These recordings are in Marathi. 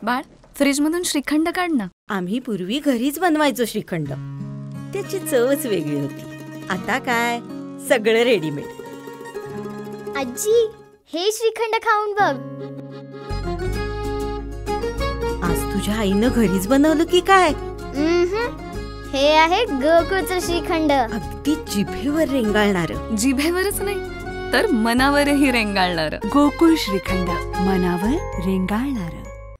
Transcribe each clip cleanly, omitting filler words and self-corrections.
बाळ, फ्रीजमधून श्रीखंड काढ ना. आम्ही पूर्वी घरीच बनवायचो श्रीखंड. त्याची चवच वेगळी होती. आता काय सगळं रेडीमेड. आजी, हे श्रीखंड खाऊन बघ. आज तुझ्या आईनं घरीच बनवलं की काय? हे आहे गोकुळचं श्रीखंड. अगदी जिभेवर रेंगाळणार. जिभेवरच नाही तर मनावरही रेंगाळणार. गोकुळ श्रीखंड, मनावर रेंगाळणार.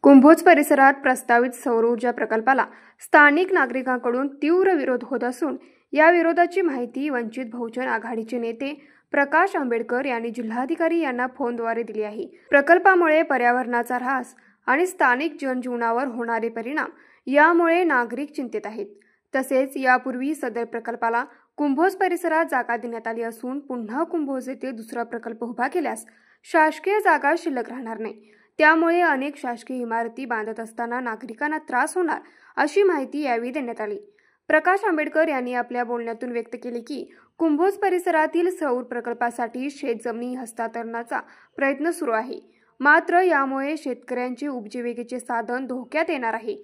कुंभोज परिसरात प्रस्तावित सौर ऊर्जा प्रकल्पाला स्थानिक नागरिकांकडून तीव्र विरोध होत असून या विरोधाची माहिती वंचित बहुजन आघाडीचे नेते प्रकाश आंबेडकर यांनी जिल्हाधिकारी यांना फोनद्वारे दिली आहे. प्रकल्पामुळे पर्यावरणाचा ऱ्हास आणि स्थानिक जनजीवनावर होणारे परिणाम यामुळे नागरिक चिंतेत आहेत. तसेच यापूर्वी सदर प्रकल्पाला कुंभोज परिसरात जागा देण्यात आली असून पुन्हा कुंभोज येथे दुसरा प्रकल्प उभा केल्यास शासकीय जागा शिल्लक राहणार नाही. त्यामुळे अनेक शासकीय इमारती बांधत असताना नागरिकांना त्रास होणार अशी माहिती यावेळी देण्यात आली. प्रकाश आंबेडकर यांनी आपल्या बोलण्यातून व्यक्त केले की कुंभोज परिसरातील सौर प्रकल्पासाठी शेतजमिनी हस्तांतरणाचा प्रयत्न सुरू आहे. मात्र यामुळे शेतकऱ्यांचे उपजीविकेचे साधन धोक्यात येणार आहे.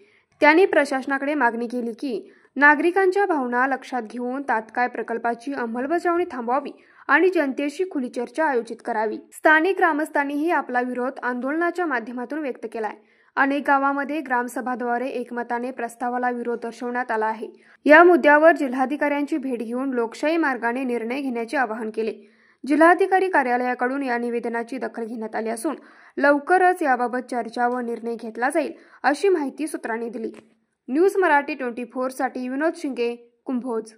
त्यांनी प्रशासनाकडे मागणी केली की नागरिकांच्या भावना लक्षात घेऊन तात्काळ प्रकल्पाची अंमलबजावणी थांबवावी आणि जनतेशी खुली चर्चा आयोजित करावी. स्थानिक ग्रामस्थांनीही आपला विरोध आंदोलनाच्या माध्यमातून व्यक्त केलाय. अनेक गावांमध्ये ग्रामसभाद्वारे एकमताने प्रस्तावाला विरोध दर्शवण्यात आला आहे. या मुद्द्यावर जिल्हाधिकाऱ्यांची भेट घेऊन लोकशाही मार्गाने निर्णय घेण्याचे आवाहन केले. जिल्हाधिकारी कार्यालयाकडून या निवेदनाची दखल घेण्यात आली असून लवकरच याबाबत चर्चा व निर्णय घेतला जाईल अशी माहिती सूत्रांनी दिली. न्यूज मराठी 24 साठी विनोद शिंगे, कुंभोज.